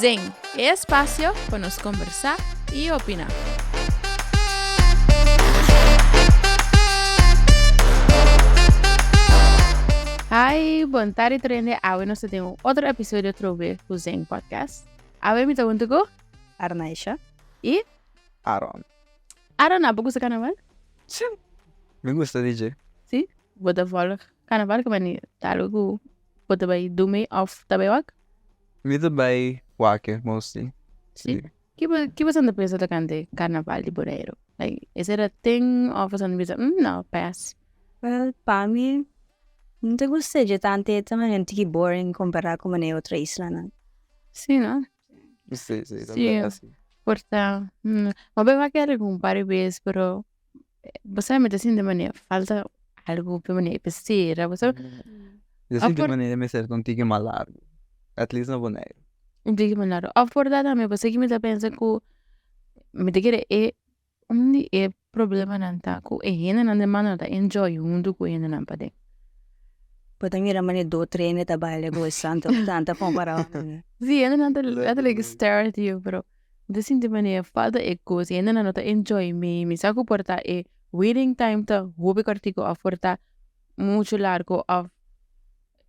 Zing, espacio para nos conversar y opinar. Hi, bom tarde, trende. Hoy nós temos outro episódio de do Zing Podcast. Hoy me pergunto go? Arnaisha. E? Aaron. Aaron, não gusta carnaval? Sim. Me gusta DJ. Sim? Bota volg carnaval que mani talugu bota by dume of tabewak? Me bij waken, mostly. Sim. Que você anda pensando da cante carnaval de Boreiro? Like, is it a thing or você anda pensando, no, pass? Well, para mim, não te gusta de tanto, também é muito boring comparar com uma outra isla, não? Sim, não? Sim. Sim. Assim. Porta, ma bem vai querer um par de vezes, pero você me assim de maneira falta algo de maneira pesquisa, você Eu sinto de maneira me ser contigo mais largo. At least no boneiro. diga melhor. A verdade também, você que me tá pensando que me te querer é problema não tá, que é ainda não demanda tá enjoy junto com ainda não pode. Pode mira mani do treine trabalho com santo tanta comparar. Sim, ainda não tá like stare at you, pero de assim de maneira falta é coisa, ainda não tá enjoy me saco porta é waiting time tá hobby cortico a porta muito largo of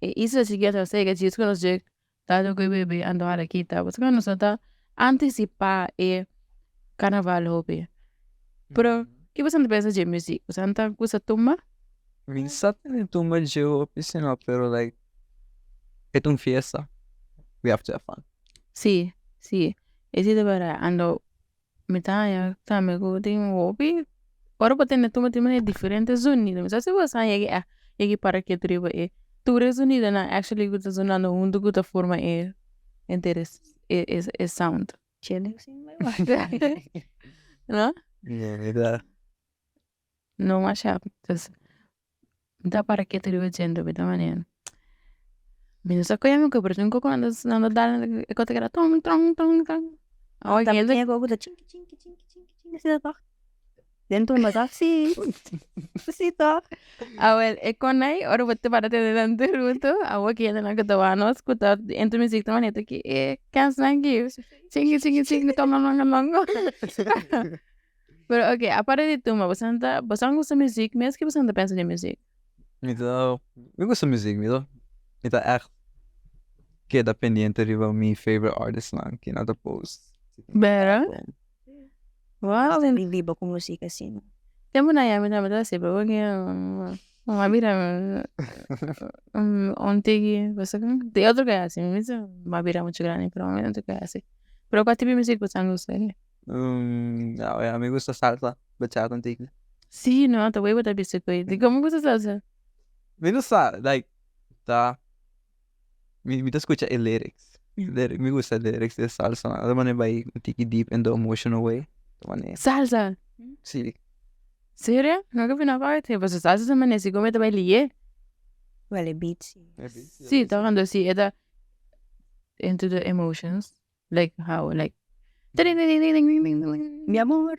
isso se quer sei que diz que nós já tá do que bebê andar aqui tá você não está antecipar carnaval hobby pero que você não pensa de música você não tá com tumba Minsan ito medyo piscina, pero like, itong fiesta. We have to have fun. sí esse de verdade ando me tá ya tá me go tem hobby ora pode ter tumba tem maneira diferente zunido mas se você aí para que tribo tu resunido na actually good zona no mundo good forma interesse é sound Chile, sim, vai não Yeah, não acha então dá para que tribo dizendo de maneira menos a coisa que por exemplo quando anda dar é que era tong oh Tapi ele tinha algo da ching assim tá. Dentro mas assim. Assim tá. well é com aí ora vou te para ter dentro ruto a o que ainda não que tava não escuta entre música também é que can't thank you ching toma longo pero okay a parte de tu mas você não gosta de música mesmo que você não pensa de música Então, eu gosto de música, então. Então, echt. Que dependente de meu favorite artist lang, que nada post. Vera? Wow, Vivo com música assim. temos na yami na mata se bro que mabira ontem você de outro que assim mesmo mabira muito grande pero não te que assim pero qual tipo de música você gosta né Ja, me gusta salsa, bachata antiga. sim não tá bem botar bicho de como você salsa Me gusta, like, tá. Me escucha el lyrics. Me gusta el lyrics de salsa. De manera vai um tiki deep in the emotional way. De maneira. salsa Sim. sério nunca vi na parte você salsa também nesse como tá bem lie Well, beats. sim tá falando assim é da into the emotions like how like Mi amor.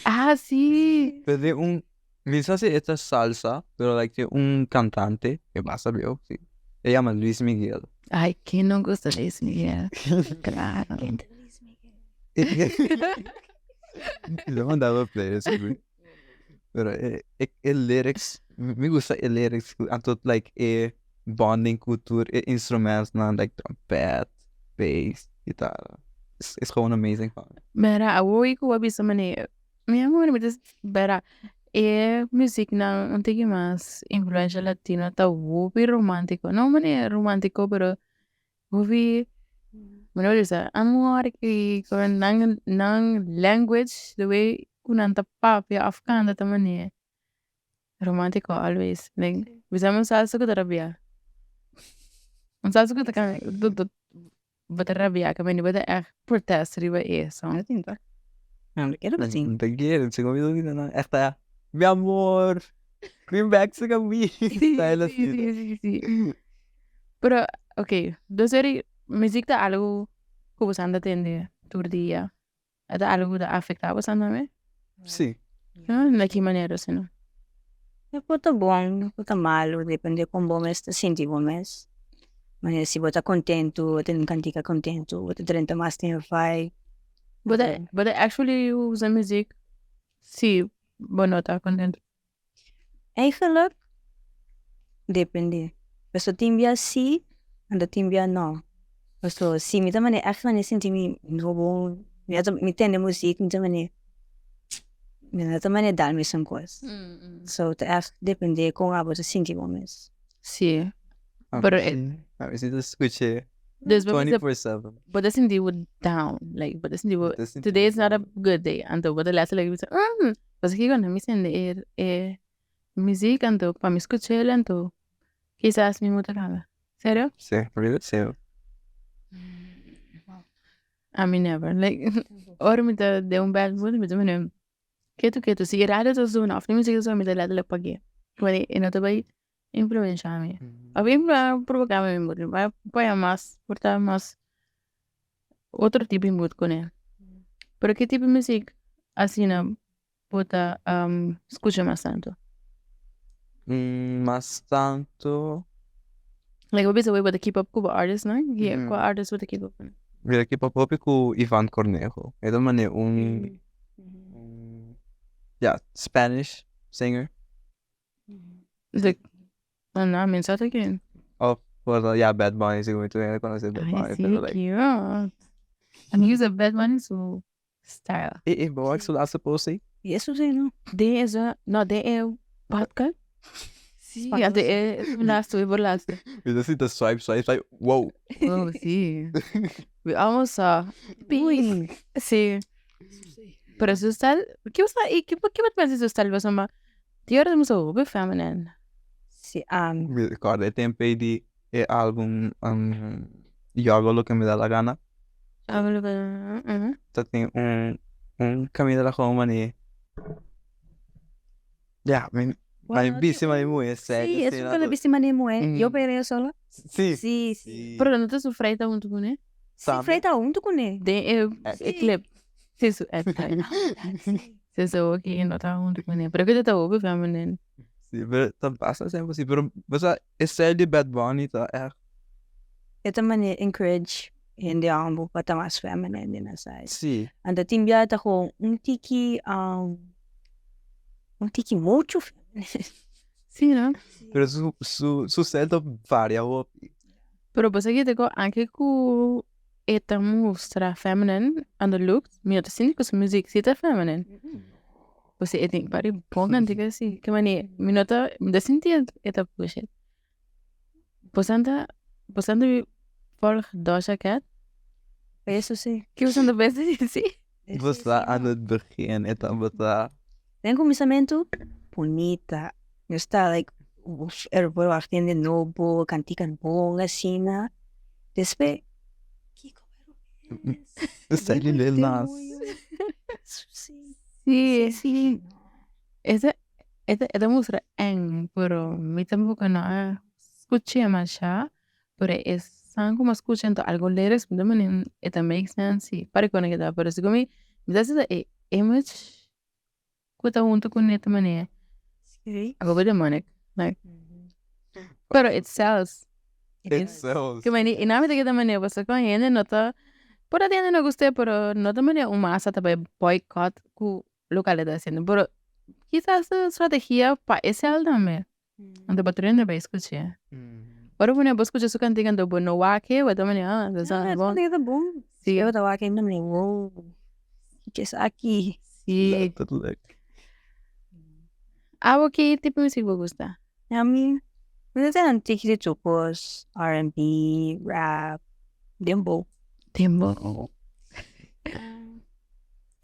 ah sim Pero de minsan si esta salsa, pero like de un cantante que pasa veo, sí. Se llama Luis Miguel. ai quem não gosta desse Miguel claro Le mandaba players, güey. Pero el lyrics, me gusta el lyrics, antot like bonding culture, instruments na like trompet, bass, guitarra. Is gewoon amazing van. Mera, awoy ko wabi sa mani. Mi amor, mi tas bera. Music na antigi mas influential latino ta wobi romántico. No mani romántico, pero wobi mano disa amor ki kon nang language the way kunanta pap ya afkan ta mani romántico always. Like bisa mo salsa ko tarabia. Ang salsa ko ta kan baterabia ka mani bata protest riba so. Eu tenho. Não, quero assim. Te quieren, se comido na esta. Mi amor, bring back sa kami. Style así. Sí. Pero, okay, doseri music da algo que você anda tendo todo dia. É da algo da afeta você anda me? Sí. Não, de que maneira assim, não? É puta bom, puta malo, depende com bom mês, te senti bom mês. Maneira se bota contento, tem cantica contento, bota 30 mais tem vai. But actually usa muziek. Sim, bonota contento. Eigenlijk depende. Basta timbia sim, anda timbia não. Basta sim, me também echt wanneer senti me no bom, me tende muziek, me também me também dá me são coisas. So te echt depende com a bota senti momentos. Sim. A Pero veces lo escuché después 24/7. but the Cindy would down. Like, but the Cindy would, But the Cindy today is would not a good day. Anto, but the last like, we say, pues aquí cuando me sende music, anto, pa me escuchar, anto, quizás me motivaba. ¿Serio? Sí, really? Sí. A mí never. Like, ahora me da de un bad mood, me da menem. Quieto, si radio to zoen af, niet meer zo met de letterlijk pakje. Wanneer in het bij influencia me. A mí me provocaba mi mood, vaya más, portaba más otro tipo de mood con él. Pero qué tipo de música así no puta escucha más tanto. Mas tanto. Like, we way with the keep up com artists, no? Yeah, Mhm. com artists with the keep up. Mira que papá com Ivan Cornejo. Ele é yeah, Spanish singer. Like, no, me sabe que. Of yeah, Bad Bunny siguro ito yung conoce Bad Ay, Bunny. sí, Pero like, cute. And he use a bad one so style. bawag sila sa post Isso sim, não. De is a, no, de vodka. Sí, ja, de laatste, we were laatste. We just see the swipe, like, wow. Oh, sí. We almost saw. Ui. Sí. Pero su style, ¿qué was dat? ¿Qué met su style was maar? Die hadden zo be feminine. Sí, Ricorda tempo di album Yo hago lo que me da la gana. Tem caminho da Roma ni. Yeah, my bici my muy sério. sí, eso que le viste manemo, Yo Mhm. pereo sola. Sim. Sí, sí. Pero no te su freita junto con él. Sí, freita junto com ele. De clip. Sí, su sí, so okay, no estaba junto con él. Pero que te estaba be feminine. Sim, pero passa sempre assim, pero você é sério de Bad Bunny tá Eu também encourage in de aanbod wat dan was feminine in side. Sim. En dat team ja toch gewoon een tiki muito feminine. Sí, no? Pero su set varia o Pero pues aquí tengo anche ku esta mostra feminine and the looks. Mira, te siento que su music sí está feminine. Pues sí, think pare pongan diga sí. Que mani, mi nota, me sentí esta bullshit. Pues anda volg Doja Cat. Isso sim. Que usando best sí. Você aan het begin het dan wat Tem começamento bonita. Eu está like por achando de novo, cantican bom assim, né? Depois que sério Lil Nas. Sí, sí. Esta mostra eng, pero mi tampoco no escuché más ya. Pero es como escuchando algo lyrics, pero me it makes sense, sí. Para conectar, pero si como me das esa image kuta junto con esta manera. Algo bit demonic, like. Pero it sells. It sells. Que mani, inami de esta manera, pues con gente nota. Por a tienda no guste, pero no de manera masa também boycott ku localidad haciendo. Pero quizás esa estrategia para ese álbum. Ando patrulhando para escuchar. Pero bueno, vos escuchas su cantiga ando bueno wake, o também ah, É bom. bom. Sí, Eu tava aqui também, uou. Que é aqui? sí. Dat leuk. Ah, ¿qué tipo de música vos gusta? A mim, mas é antigo de tipos, R&B, rap, dembow. Tempo.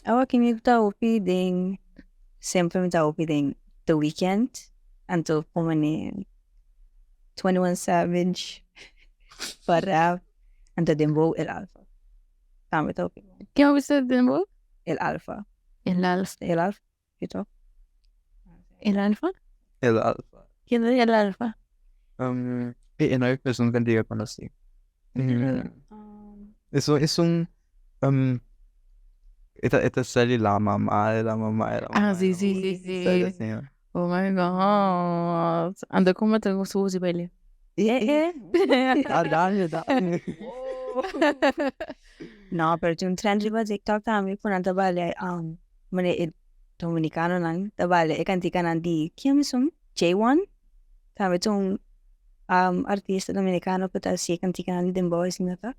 Eu aqui me tá ouvindo, sempre me tá ouvindo The Weeknd, então como né 21 Savage, para então dembow el alfa. Tá me tá ouvindo. ¿Qué me gusta de tempo? El alfa. El alfa. El alfa. Então. El alfa? El Alfa. ¿Quién es el alfa? En hay persona que diga conocí. Eso es un esta serie la mamá. Ah, sí, sí. Serie, señor. Oh my god. Ando como tengo su voz y baile. Dale. No, pero yung trend ba TikTok kami kung nang tabale mane Dominicano lang tabale ikan nan di Kim J1 kami yung artista Dominicano pata si ikan nan din boys nata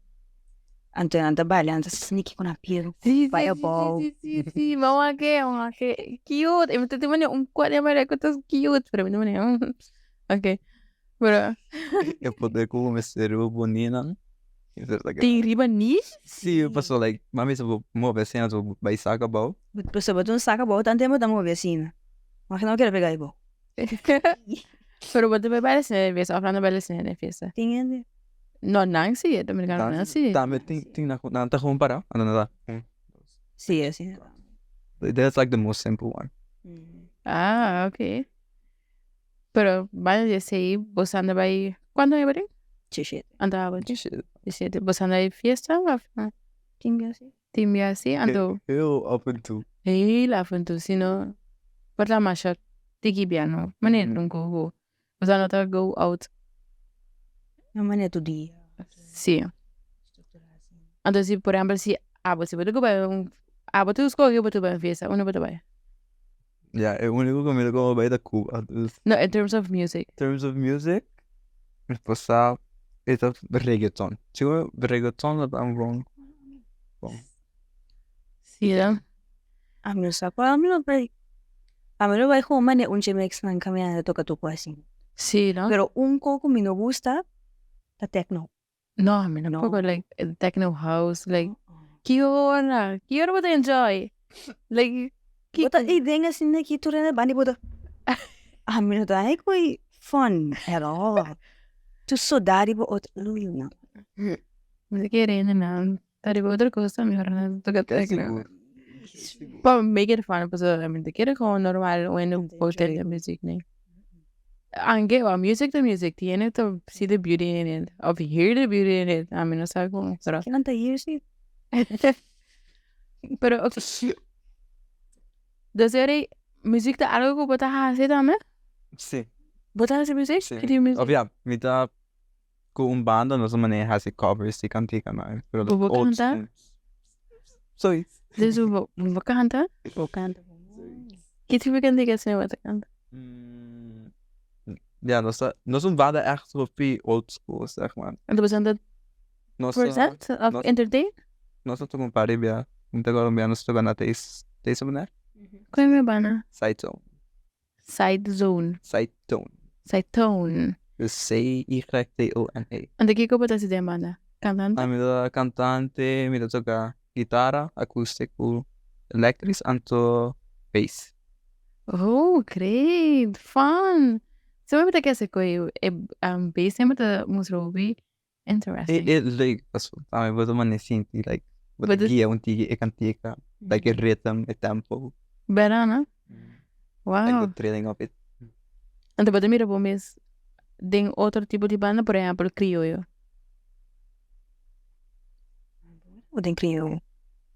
anto nang tabale anto sneaky ko na piro fireball Sí, mamá que cute. Y me te manía un cuadro de cosas cute, pero me manía. Okay. Pero Eu poder começar o bonito. ting riba ni? Sim, passou like, mami sa mo vecina so by saga bao. pero sa batong saka ba tante mo tamo vecina mas não quero pegar ibo Pero vos te preparas en el fiesta, hablando de en el fiesta. tingin No, Nancy, dominicano Nancy. Dame ting na nanta gewoon para. Ano na. sí así That's like the most simple one. Ah, okay. Pero vale decir, vos anda ahí. ¿Cuándo iba a ir? shit Andaba ahí. Shit. Decía, vos anda ahí fiesta, tingin así timia así, ando. Heel up and to. Heel af en toe, sino. Wat la masha, tiki piano. Meneer, don't go. Vos anda go out. namanya tu dia Sí. Entonces, por ejemplo, si vos se puede comer vos te escoges que vos fiesta, uno puede ir. Ja, het único que me lo bij de Cuba. Dus No, in terms of music. in terms of music, het passar is dat reggaeton. Zie je, reggaeton dat I'm wrong. Sí, ¿no? a mí no va a mane un chemex nan kami na toca tu así Sí, ¿no? pero un coco me no gusta la techno No, I mean, No. poco like techno house, like, ¿qué hora would enjoy? Like, Bota denga sin ki tu rena bani bota a mí no da koi fun at all tu so dari bo ot luna me quiere na, tari otra cosa, mejor no toca techno. But make it fun, pues, I mean, te quiere como normal, bueno, hotel de music, ¿no? Anche, music to music, tiene to see the beauty in it, of hear the beauty in it. I mean, no sé cómo, pero... kinanta years Pero, okay. Dus er muziek te algo ko bota hace también? Sim, Bota hace music? sim. Kiti music? Of ja, met dat com banda, nós vamos nem fazer covers de cantica, mas pero Vou old cantar? school. Sorry. Dus we canta? bokanta Kiti we kan diga se wat canta. Ja, nós een banda echt zo op old school, zeg maar. En dat was aan dat Nós present of nós- entertain? nós tô com paribia, muita colombianos estão na deze manier. Kaya may bana? Side zone. Side zone. Side tone. Side tone. Dus C-Y-T-O-N-E. En de kiko bota si de banda? Cantante? A mida cantante, mida toca guitarra, acústico, electric, anto bass. Oh, great. Fun. So we moeten kijken hoe je bass hebben te musrobi. Interesting. It like, a mí me man sinti like, But but it- guia un tigi e cantica, like a rhythm, a tempo, Better, no? like Wow. the thrilling of it. En te mira por mis de otro tipo de banda, por ejemplo, criollo. o den krio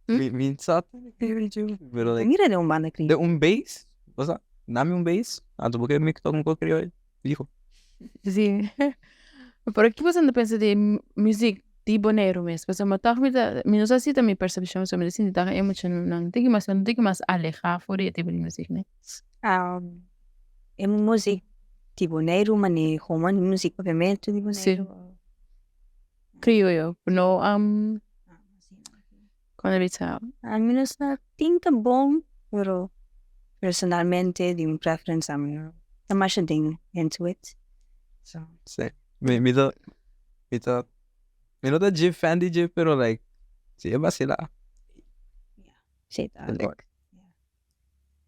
Min zat, pero like, mira de un banda krio de un bass, o sea, dame un bass, anto porque me toca un poco criollo, dijo. Sí. Pero aqui você não pensa de música de boneiro mesmo. Você me tá me não sei se também percepção sobre isso, então é muito não tem que mais alejar fora de tipo de música, né? é música tipo neiro mane roman música obviamente tipo Sim. neiro Criollo, no quando ele tá. a mí no está tinta bom pero personalmente de un preference a mí no más thing into it so Sí. Me da G fan DJ, pero like, sí, es vacila. sí Like,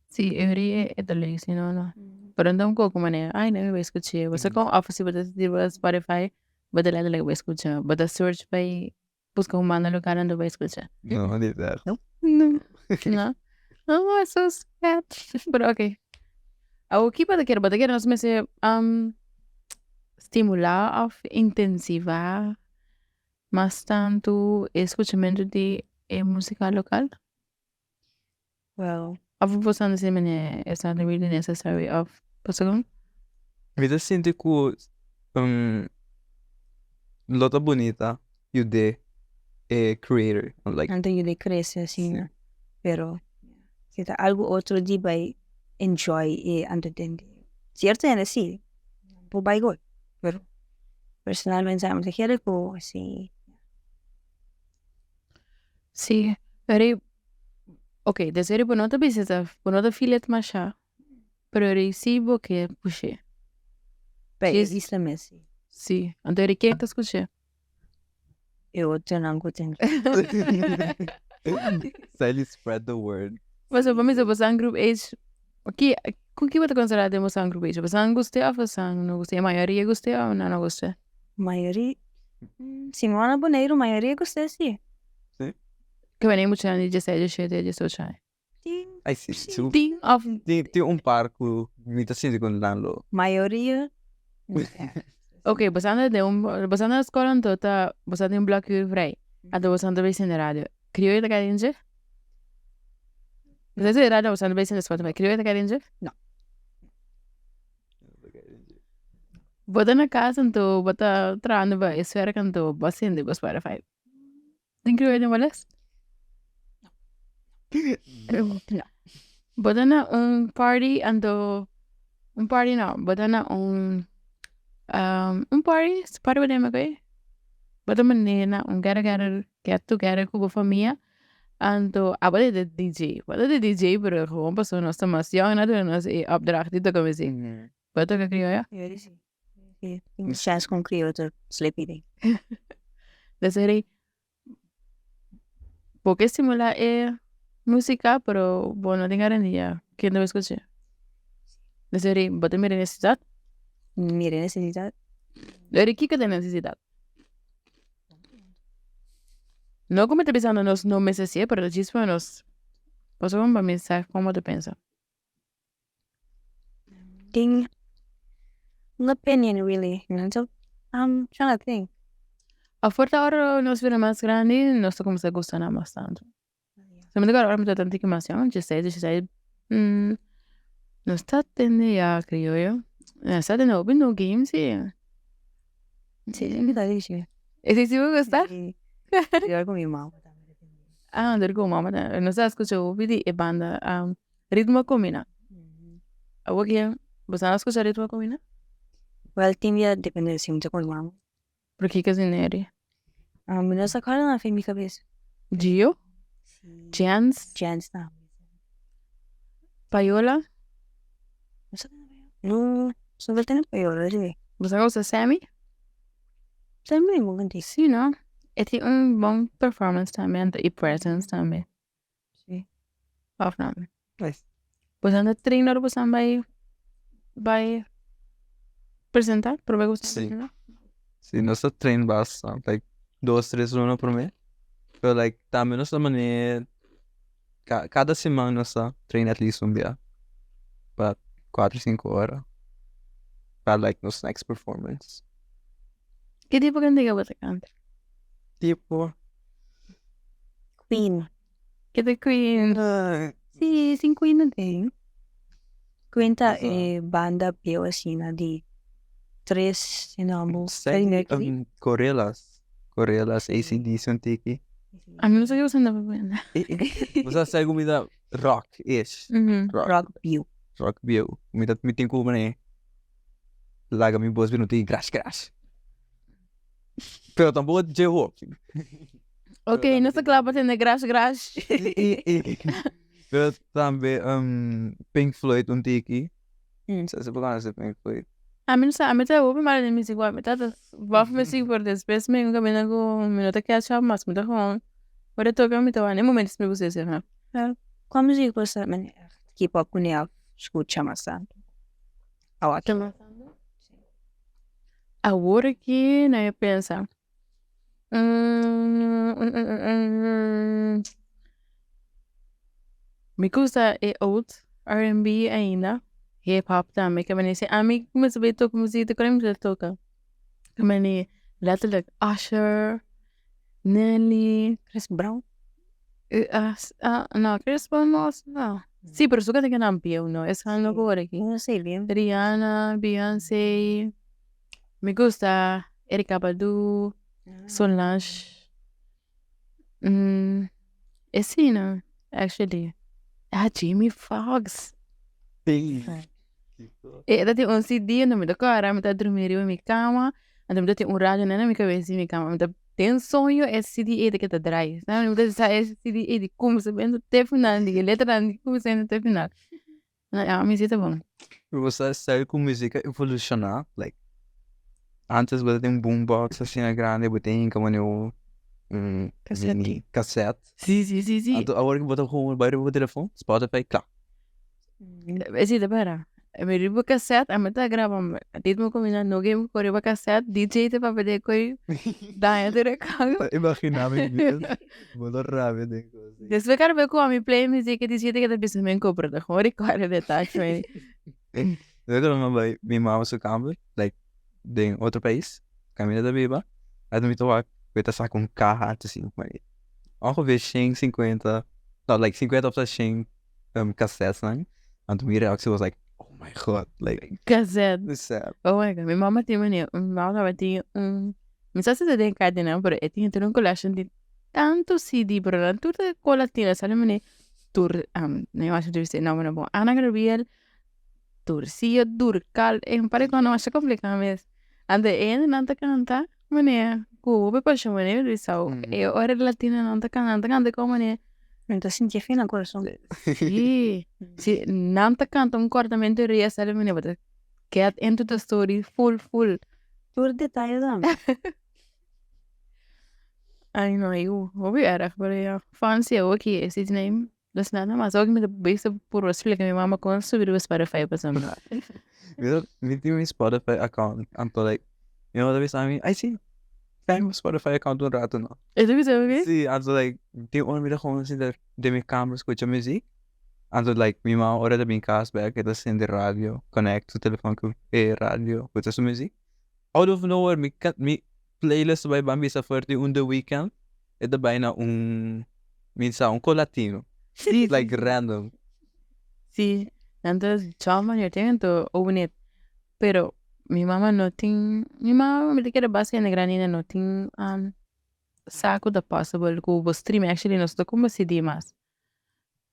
Sim, eu iria é do lixo, não. Pero então como mané, ai não eu escutei. Você com office você de Spotify, você lá vai escutar. Você search vai buscar banda local onde vai escutar. no, niet daar. No. Oh, so sad. Pero okay. O que pode querer nós me se estimular of intensivar mais tanto escutamento de música local. well Of você não se mene it's not really necessary of. Passagon? Me da sinto que Lota bonita, you de creator. Like, Antes yo le crece así, Sí. ¿no? Pero kita algo otro di by enjoy antes de cierto en sí, por by go. Pero personalmente me se quiere ko así. Sí, pero ok, de serio, pues no te visita, pues no te filet más ya, pero recibo que puxe. Pero Yes. isla Messi. Sí, antes de que te escuché. Eu tenho que ter. Sally spread the word. Mas para mim, se você é um grupo age, ok, com que você considera que você é um grupo age? Você não gostei ou você não gostei? A maioria gostei ou não gostei? Maioria, Simona Boneiro, maioria gostei sim. Que vem muito já de 17, 17, 18 anos. I see. Tem of Tem par que me tá sentindo com lalo. Maioria. ok, você anda você anda na escola toda, você tem bloco vrij. Então você anda bem na rádio. Criou isso aqui dentro? Você tem rádio, você anda bem na Spotify. Criou isso aqui dentro? Não. Bota na casa, então bota trabalhando para esfera canto, você anda para Spotify. Tem criou isso mais? Não. Bota na party, então party não, bota na party, party ba mo kayo? Bota man na get together com a família. Anto, abade de DJ. Bota de DJ, pero gewoon persoon als mas young na doen als opdracht dito kami si. Bota ka kriyo ya? Maioria sim. Tem chance com criouta, sleepy day. Desde porque simula música, pero bueno, tenga rendía. ¿Quién debe escuchar? Desde bota mi necesidad. Mire necessidade. Dari que tem necessidade. Não como te pensando nos no meses sí, pero diz para nós. Posso como pensar como te pensa. Tem an opinion really. You know, so I'm trying to think. A fuerte ahora nos viene más grande, nos como se gusta nada más tanto. Se me diga ahora me está tanta información, yo sé, no está teniendo ya, creo yo. Está teniendo no games, sí. Sim, que tá aí, ¿Ese sí me gusta? Eu com minha irmã. Ah, andar con mamá, no sé, escucho video y banda, ritmo combina. ¿Algo que vos no escuchar ritmo combina? Well, tinha depende de muito com irmã. Porque que es en ere. Mas a cara na fez minha cabeça. Gio, Jans, Chance na. Payola, Não, só vai ter na pior, né? vos gusta Sammy? Também vou cantar. Sí, ¿no? Tiene un buen performance también y presence también. Sim. Off no. Nice. Pues anda trainer pues by presentar, pero me gusta. Sí. ¿No? Sí, nossa treino bastante, like 2, 3 runas por mês. Pero like também nossa maneira cada semana nossa treina at least dia. Para 4, 5 horas. Para like nossa next performance. ¿Qué tipo de cantiga vos te canta? Tipo, Queen. ¿Qué te Queen? Sí, sin Queen não tem. Queen tá Exato. banda pior assim, né? De 3 enamos. segue Corelas, AC/DC um tiki. A mí no sé qué usando para buena. Você segue comida rock-ish. Rock View. Rock bio. Comida me tem como né. Laga mi boas minutos e crash. Pero tampouco de J-Hope. Ok, no sé claro, tiene grash. Pero também Pink Floyd um tiki. Você pode Pink Floyd. A mí no sé, a mí te voy a mal de música, igual, me trata buff música por después me un camino con minuto que achar más, me toca Ora toca me toca, nem momentos me você ser, né? Com a música você men keep up com ela, escuta mais tanto. Ótimo. Agora que na eu pensa. Me gusta old R&B ainda. Hip hop também, que maneira a mim começa a tocar música, que me toca. Que maneira letterlijk Usher, Nelly, Chris Brown. no, Chris Brown no. Sí, pero su que não pio, no, essa não agora aqui. Não sei bem. Rihanna, Beyoncé. Me gusta Erika Badu, Solange. Esse não, actually. Jamie Foxx. Dat is een CD na minha cara, me tá dormir em minha cama, então me tem rádio na minha cabeça em minha cama, me tem sonho esse CD que tá atrás, sabe? Me tá esse CD de como se vendo até final, de letra de como se vendo até final. Me sinto bom. Você sabe como música evolucionar, like antes você tem um boombox assim na grande, você tem como cassete. Sim. Então agora que você gewoon bij de telefoon, Spotify, klaar. Esse para. Me ribo cassete, a meta grava, dit mo combina no game ko riba cassete, DJ te pa pede koi daia te recado. Imaginava mesmo. Vou rápido de coisa. Después cara be ko ami play music di siete que te bisa men ko pero ko record de touch me. Eu lembro bij minha mama se kamer, like de outro país, caminho da biba. Aí me toa, eu tá com carro assim, mas ongeveer 50, no like 50% cassettes, né? And my reaction was like, oh my god, like Cassette. this sad. Oh my god, minha mama tinha tinha não sei se você tem cara não, pero tinha uma collection de tanto CD, pero não tudo colatina, sabe mane? Tur não acho que você não bom. Ana Gabriel Turcia Durcal, pare quando não acho complicado mesmo. Ande não tá canta, mane, ko be pa chamane de sao. Ora latina não tá canta como mane. Então sentia fina coração. Sì, não tá canta cortamento ria sabe mane, but get into the story full. Por detalhe dan. I know you. Vad vi är för jag fanns jag okej är sitt name. Det snälla man såg med det bästa på röstlägga min mamma kon så vidare Spotify på samma. With your Spotify account, anto like, you know, that I mean, I see famous Spotify account un rato, no? Är det så okej? Sí, anto like, de una mira gewoon sin de mi camera escucha music. Anto like, mi mamma ora de min cashback, eda sin de radio, connect su telefoon con radio, escucha su music. Out of nowhere, mi playlist bij Bambi Safari on the weekend, eda bijna minsa un colatino. Sí, Like random. sí. Entonces, chama yo tengo ovenet. Pero mi mamá no tiene, mi mamá me quiere base en granina no tiene saco da possible ko bo stream actually no sto como CD mas.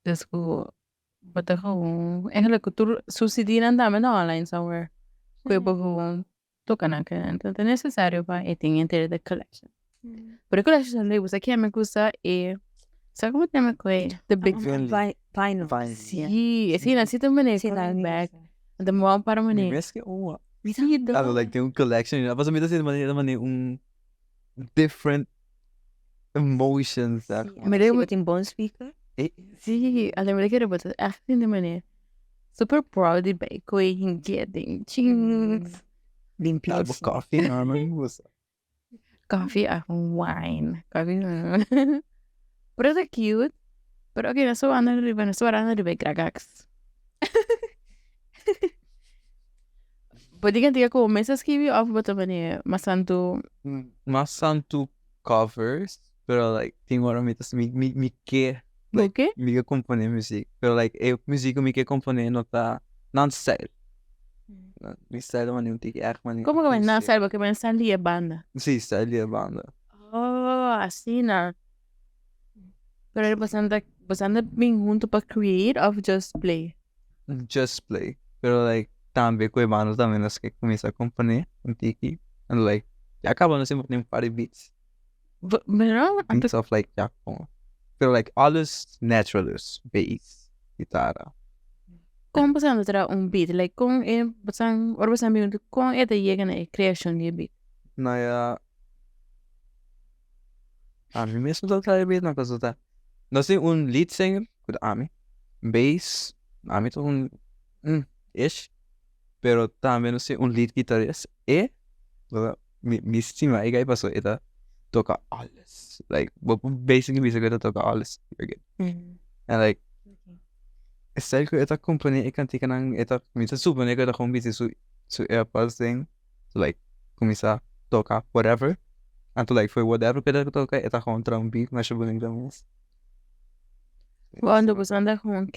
Dus ko bata ko eigenlijk ko tur su CD nanda me online somewhere. Ko bo ko toca na que entonces necesario para entender the collection. Pero collection de usa que me gusta sabe como te me coi the big Vinyl. sí, sí, necesito me back. The mom para Mi me. mes que uma. Sí, Ano like tem collection, you know, mas minta maneira different emotions that. Me lembro Met een bone speaker. sí, a me quiero botar echt in de manier. Super proud di bij coi getting chings. Limpio. Albo coffee, normal was. Coffee and wine. Coffee. Pero es cute. Pero okay, so anda de bij kragax. Pwede ka como mesas que off bota manier, masanto. Mas santo covers, pero like tem hora me que like Okay? me que componer music, pero like music me que componer no tá non style. Mi style man não tem echt man. Como que vai na selva que vai salir a banda? Sim, style de banda. Oh, assim na. Pero ele bastante bem junto para create or just play. Just play. Pero like também com banda também nós que começa a componer um tiki and like já acaba nós sempre tem party beats. Pero Beats of like já com. Pero like alles naturalist, bass, guitarra. como bastante terá beat, like com bastante bem com é de llegar na creação de beat. Nou ja. Ami mesmo dat hij weet, maar dat dat. Nós tem lead singer, com Ami. Bass, Ami toch ish. Pero também nós tem lead guitarista. E, me estima, e aí passou, eta toca alles. Like, basically, bisa toca alles. And like, stel ko eta company, ik kan teken ang eta, minsan super, ik kan gewoon busy su AirPods thing. So like, kumisa toca whatever. And to like for whatever que toca, eta gewoon trouw een beat, mas je bedoeling dan is. Quando bastante com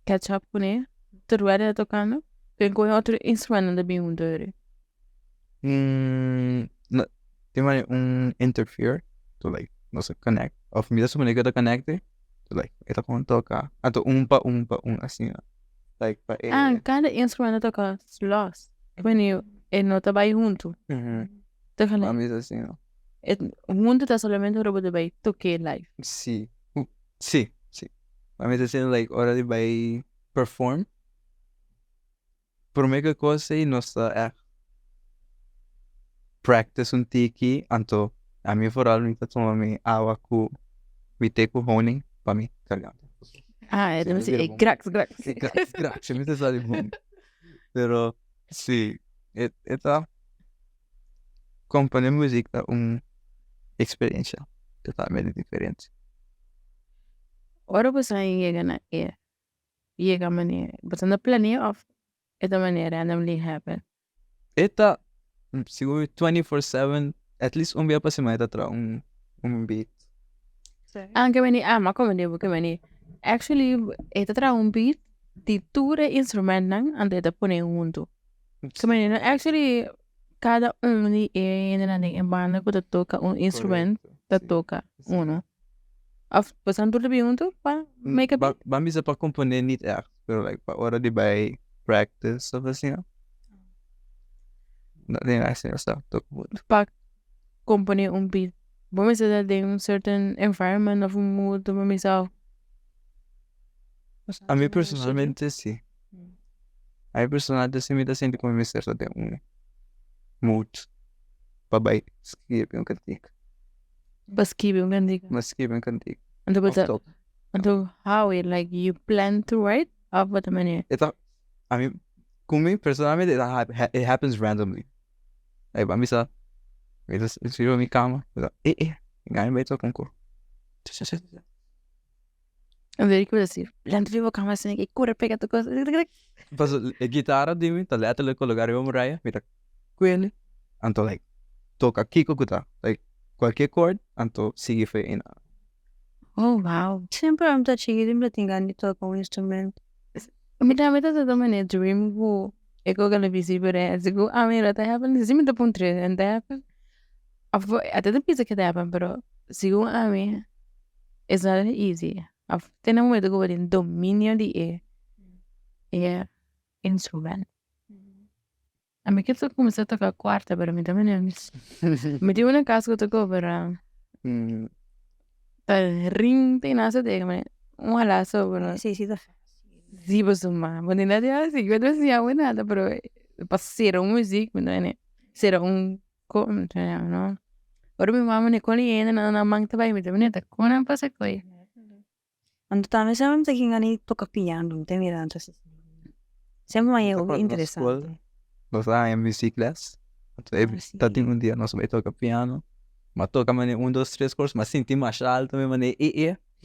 catch up com ele, terwijl tocando, tem com outro instrumento de bem junto. Tem interfere to like no se connect. Of mira se maneira connecte to like ita com toca. Ato umpa assim, like pa Cada instrumento toca los. Quindi não tá bem junto. Toca Pra like, mim assim, ó. junto tá solamente o robô bem toque live. Sim. Sim. Pra mim assim, like hora de vai perform. Por mega coisa e nossa practice tiki anto a mim vooral niet dat om me awa ku witeku honing pa mim, tá ligado? É Sim, assim, vira é bom. grax. Grazie, mi te sali bom. Pero sì, eta componer música experiência totalmente diferente. Ora você chega na chega maneira. Você não planeia of essa maneira randomly happen. Eta siguro 24/7 at least dia pa semana tra beat. Anche mani ma come devo che mani actually esta tra un beat di ture instrument nang ande da pone junto. Che mani actually cada di in banda que toca un instrument da toca uno. Of pasan tudo bem junto pa make a beat. Bambi sa pa componer niet echt, pero like pa ora di by practice of assim, ó. Não tem assim, essa toco muito. Pa componer un beat. Vamos dizer de un certain environment of un mood to myself. A mim personalmente sim. A mim personalmente sim me dá sempre como me certo de mood pa by skip yung cantiga. Baskibi un gandiga. Mas skip yung cantiga. Anto Of bata top. anto how it like you plan to write of what mani. Ito, I mean, kung me personalmente it happens randomly. Like bambi sa siro mi kama. Ganyan ba ito kung ko? En weet ik wat decir. Lento vivo kama sin que corre pega tu cosa. Pas gitara di mi, ta letterlijk lugar yung muraya, mita kwele. Anto like, toca kiko kuta. Like, qualquer chord, anto sige fe ina. Oh wow. Sempre am ta chigi dim la tingani toca un instrumento. Mita sa mani dream go. Eko gala visibere. Asigo mira ta happen. Simi da puntre and that happen. Of até da pizza que da happen, pero sigo it's not easy. Of tem um momento que eu tenho domínio de instrument. A mim que eu comecei a tocar quarta, pero me também não. Me tive uma casa que eu tocou, pero ring tem nada de que um alaço, pero Sí, tá. sim, você mas não tem nada assim, eu não sei nada, pero para ser música, não é? Ser como, não. Ora minha mãe me colhe na mão também, me também tá com uma passa coi. Ando também sempre te kingani toca piano, te mira antes. Sempre mais Tá quase na interessante. Nós lá em music class. Anto, sim. tating dia nós vai tocar piano. Mas toca mane 1, 2, 3 cores, mas sinti mais alto, me mane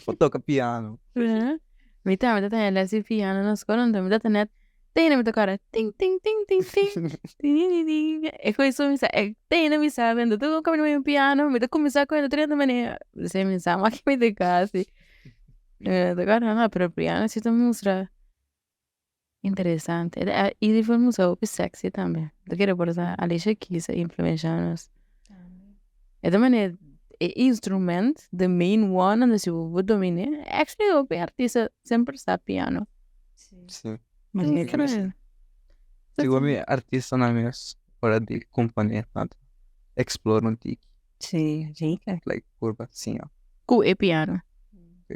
vou tocar piano. Me também tá ela se piano na escola, então me tá net. Tem na me tocar ting ting ting ting ting. É coisa me sabe, tem na me sabe, ando tô com meu piano, me tá começar com ele treinando mane. Você me sabe que me de casa. Tocar não, pero piano sí também mostra interessante. E de forma muito sexy também. Eu quero por essa Arnaisha quis influenciar-nos. É também instrument, the main one, and se eu domine, actually o artista sempre sabe piano. Sim. Mas Sim, é creio. Sigo mi artista na minhas hora de companhia, nada. Explore tiki. Sim, rica. Like, curva, sim, ó. Com e piano.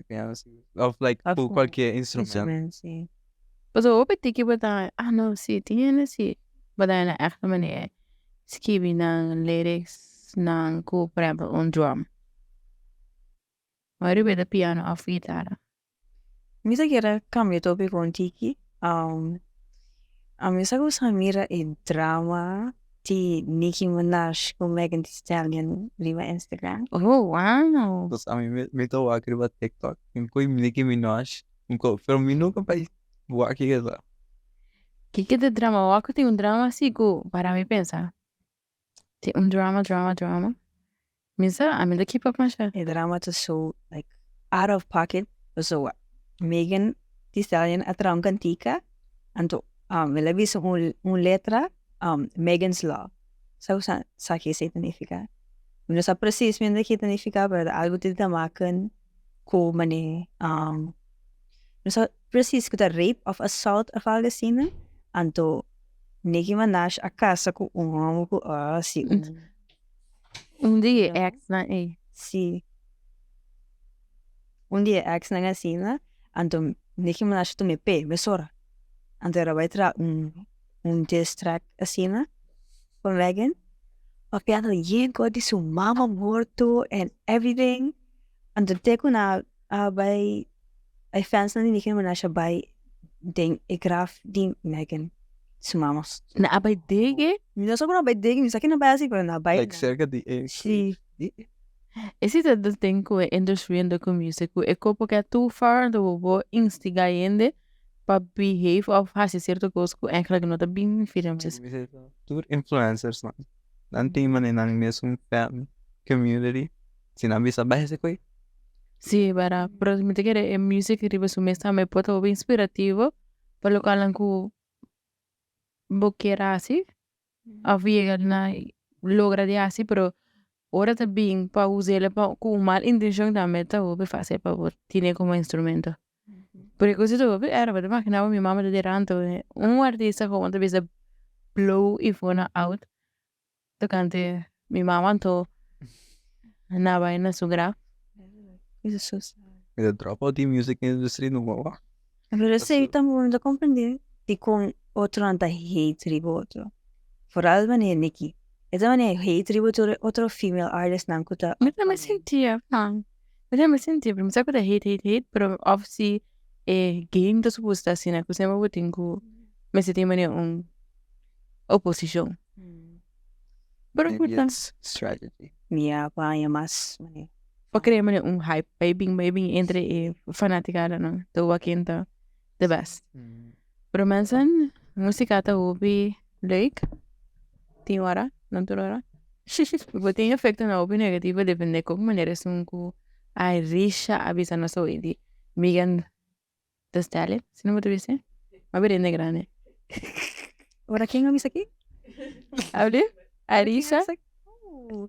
Piano, sim. Of like, Of qualquer instrument. Instrument, sim. Mas eu opet que botar, não, sim, tinha sim. Botar na echt maneira. Skibi ng lyrics ng ko, por exemplo, drum. Mas eu beta piano of guitarra. Misa kira cambio topic con tiki. A misa ko sa mira drama ti Nicki Minaj con Megan Thee Stallion lima Instagram. Oh, wow. Tapos, may tawa ko ba TikTok. Yung ko yung Nicki Minaj. Yung ko, pero mi nunca pa buwa kita. Que de drama? Wako tem drama assim, para me pensar. Tem drama. Misa, a mim daqui para manchar. E drama to so like out of pocket. So Megan Thee Stallion atrang kantika. Anto, may labis un letra, Megan's Law. sa que significa. Não sabe precisamente o que significa, mas algo tem a maken com mane não sabe precis que rape of assault of algo assim, anto Nicki Minaj a casa com homem com assim. Dia ex na Sim. Dia ex na assim, anto Nicki Minaj tu me mesora. Anto era vai tra diss track assim, com Megan. Porque ano God is su mama morto and everything. And the teko na by fans na Nicki Minaj by ding igraf din Megan su mama. Na abay dige? Não só na by ding, sa na basi pero na by. Like cerca de Sim. Esse é do tempo que industry anda com music, é como que é too far do vou instigar ainda para behave of fazer certo coisa que eigenlijk não tá bem filmes. Tur influencers na. Nanti man nang mesmo fan community. Sinabi sa bahay sa koi. Sim, para me quer é music que você mesmo me pode ouvir inspirativo para o calan que boqueira assim, a viega na logra de assim, pero ora também para usar para com mal intenção também tá ouvir fazer para ter como instrumento. Por isso eu ouvi era para imaginar minha mama de ranto artista como talvez blow e fona out. Tocante mi mamá to na vaina su graf. Isso só. The dropout di music industry no mo. Pero sei também não compreender. E com outro anda hate riboto. For all man Nicki. Essa man hate riboto outro female artist nan kuta. Me também sentia, não. Me também sentia, pero me saco da hate, pero obviously game to suposta assim, né? Que você me botin que me sentia mané oposição. Pero Maybe it's strategy. Minha pai mas man. Porque mané hype, baby entre fanaticada, não? Tô aqui então, the best. Pero mensen, música tá ouvi leuk. 10 horas, não toda hora. Porque tem efeito na opinião negativa, depende de como maneira são com a Arnaisha avisa nossa ouvinte. Megan Thee Stallion, se não me dizer, mas bem grande. Ora quem avisa aqui? Hable? Arnaisha?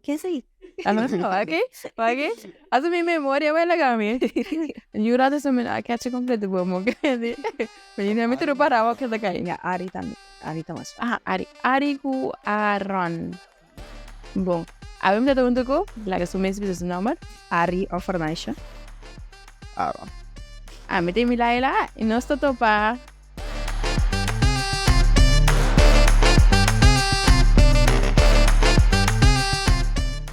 Quem é aí? Ah, não, ok. Assim minha memória vai legal, me. Jurado se me catch completo como que. Menina, me tiro para o que tá caindo. Minha Ari tamas. Ari ku Aron. Bom, abim da pergunta ko, laga sumes bisa number. Ari of Arnaisha. Aaron. Me tem milaila, e nós tô pa